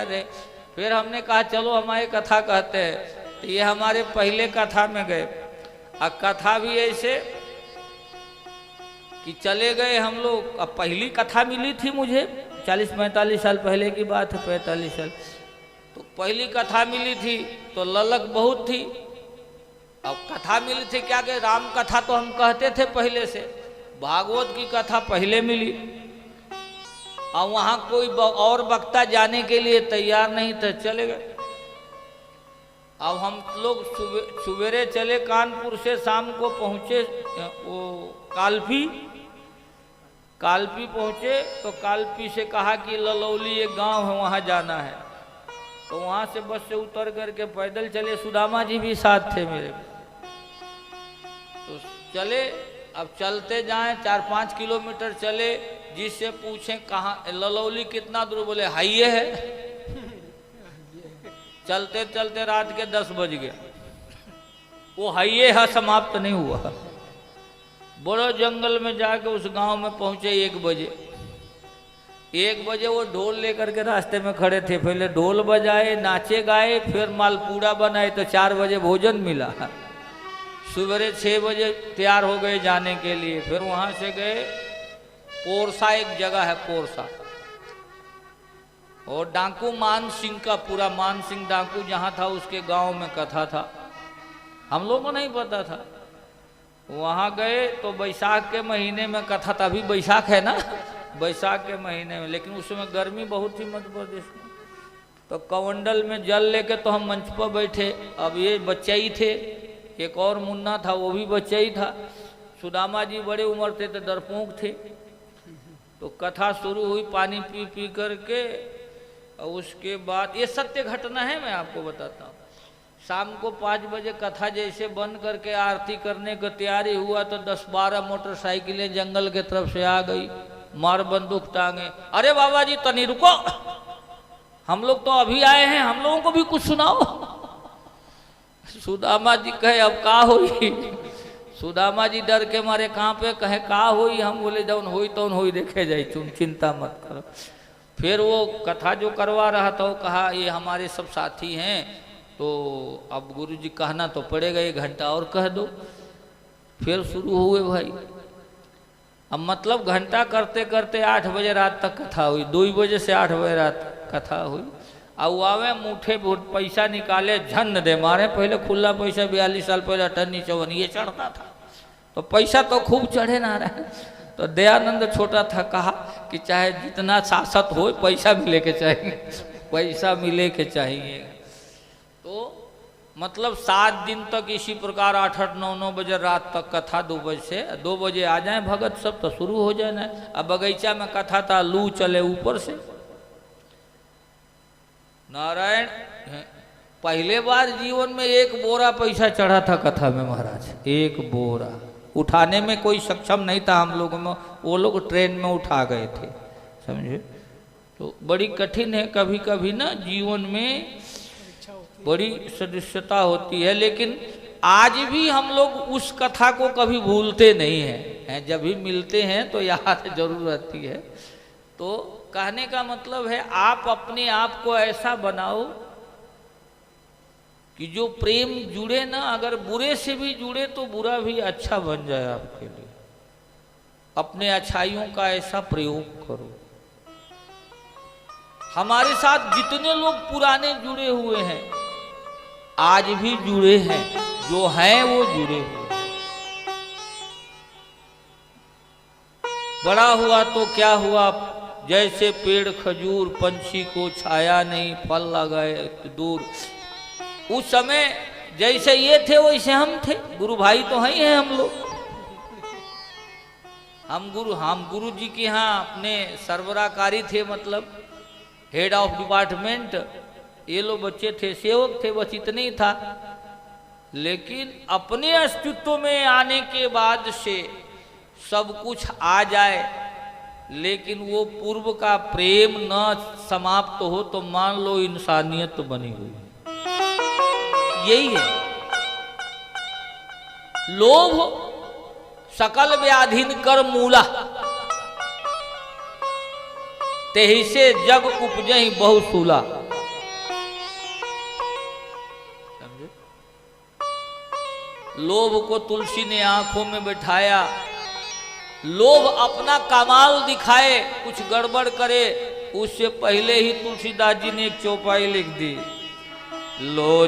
अरे फिर हमने कहा चलो हमारी कथा कहते हैं। तो ये हमारे पहले कथा में गए। अब कथा भी ऐसे कि चले गए हम लोग। अब पहली कथा मिली थी मुझे 40-45 साल पहले की बात है, 45 साल। तो पहली कथा मिली थी तो ललक बहुत थी। अब कथा मिली थी क्या कि राम कथा तो हम कहते थे पहले से, भागवत की कथा पहले मिली। और वहाँ कोई और वक्ता जाने के लिए तैयार नहीं थे, चले गए। अब हम लोग सवेरे चले कानपुर से, शाम को पहुँचे वो कालपी पहुँचे। तो कालपी से कहा कि ललौली एक गांव है वहाँ जाना है। तो वहाँ से बस से उतर करके पैदल चले, सुदामा जी भी साथ थे मेरे। तो चले, अब चलते जाएं 4-5 किलोमीटर चले, जिससे पूछें कहाँ ललौली कितना दूर, बोले हाईवे है। चलते चलते रात के 10 बज गए। वो हाईवे है समाप्त नहीं हुआ। बड़ो जंगल में जाके उस गांव में पहुंचे 1 बजे। 1 बजे वो ढोल लेकर के रास्ते में खड़े थे। पहले ढोल बजाए, नाचे गाए, फिर मालपूड़ा बनाए। तो 4 बजे भोजन मिला। सवेरे 6 बजे तैयार हो गए जाने के लिए। फिर वहां से गए पोरसा, एक जगह है पोरसा, और डाकू मान सिंह का, पूरा मान सिंह डाकू जहाँ था उसके गांव में कथा था। हम लोगों को नहीं पता था। वहाँ गए तो बैसाख के महीने में कथा था। अभी बैसाख है ना, बैसाख के महीने में, लेकिन उसमें गर्मी बहुत थी मध्य प्रदेश में। तो कमंडल में जल लेके तो हम मंच पर बैठे। अब ये बच्चा ही थे, एक और मुन्ना था वो भी बच्चा ही था। सुदामा जी बड़े उम्र थे तो डरपोक थे। तो कथा शुरू हुई पानी पी पी करके। और उसके बाद ये सत्य घटना है, मैं आपको बताता हूँ। शाम को 5 बजे कथा जैसे बंद करके आरती करने की तैयारी हुआ तो 10-12 मोटरसाइकिलें जंगल के तरफ से आ गई, मार बंदूक टांगे। अरे बाबा जी तनी रुको, हम लोग तो अभी आए हैं, हम लोगों को भी कुछ सुनाओ। सुदामा जी कहे अब का होई। सुदामा जी डर के मारे कहाँ पे कहे का होई। हम बोले जौन होई तौन होई, देखे जाए, तुम चिंता मत करो। फिर वो कथा जो करवा रहा था वो कहा ये हमारे सब साथी हैं, तो अब गुरुजी कहना तो पड़ेगा, 1 घंटा और कह दो। फिर शुरू हुए भाई। अब मतलब घंटा करते करते 8 बजे रात तक कथा हुई। 2 बजे से 8 बजे रात कथा हुई। अब आवे मुठे पैसा निकाले, झन दे मारे। पहले खुला पैसा 42 साल पहले 58-54 ये चढ़ता था, तो पैसा तो खूब चढ़े ना रहा। तो दयानंद छोटा था, कहा कि चाहे जितना शासक हो पैसा मिले के चाहिए, पैसा मिले के चाहिए। तो मतलब 7 दिन तक इसी प्रकार 8-8, 9-9 बजे रात तक कथा। 2 बजे से 2 बजे आ जाए भगत सब तो शुरू हो जाए ना। अब बगीचा में कथा था, लू चले ऊपर से। नारायण, पहले बार जीवन में 1 बोरा पैसा चढ़ा था कथा में महाराज। 1 बोरा उठाने में कोई सक्षम नहीं था हम लोगों में। वो लोग ट्रेन में उठा गए थे, समझे। तो बड़ी कठिन है कभी कभी ना जीवन में, बड़ी सदस्यता होती है। लेकिन आज भी हम लोग उस कथा को कभी भूलते नहीं हैं। जब भी मिलते हैं तो याद जरूर रहती है। तो कहने का मतलब है आप अपने आप को ऐसा बनाओ कि जो प्रेम जुड़े ना, अगर बुरे से भी जुड़े तो बुरा भी अच्छा बन जाए आपके लिए। अपने अच्छाइयों का ऐसा प्रयोग करो। हमारे साथ जितने लोग पुराने जुड़े हुए हैं, आज भी जुड़े हैं, जो हैं वो जुड़े हुए। बड़ा हुआ तो क्या हुआ, जैसे पेड़ खजूर, पंछी को छाया नहीं, फल लगाए दूर। उस समय जैसे ये थे वैसे हम थे। गुरु भाई तो हैं ही हैं हम लोग। हम गुरु जी के यहाँ अपने सरबराकारी थे, मतलब हेड ऑफ डिपार्टमेंट। ये लोग बच्चे थे, सेवक थे, बस इतने ही था। लेकिन अपने अस्तित्व में आने के बाद से सब कुछ आ जाए, लेकिन वो पूर्व का प्रेम न समाप्त हो तो मान लो इंसानियत बनी हुई। यही है लोभ सकल व्याधिन कर मूला, तेहि से जग उपजहि बहुसूला। लोभ को तुलसी ने आंखों में बिठाया। लोभ अपना कमाल दिखाए, कुछ गड़बड़ करे, उससे पहले ही तुलसीदास जी ने एक चौपाई लिख दी। लो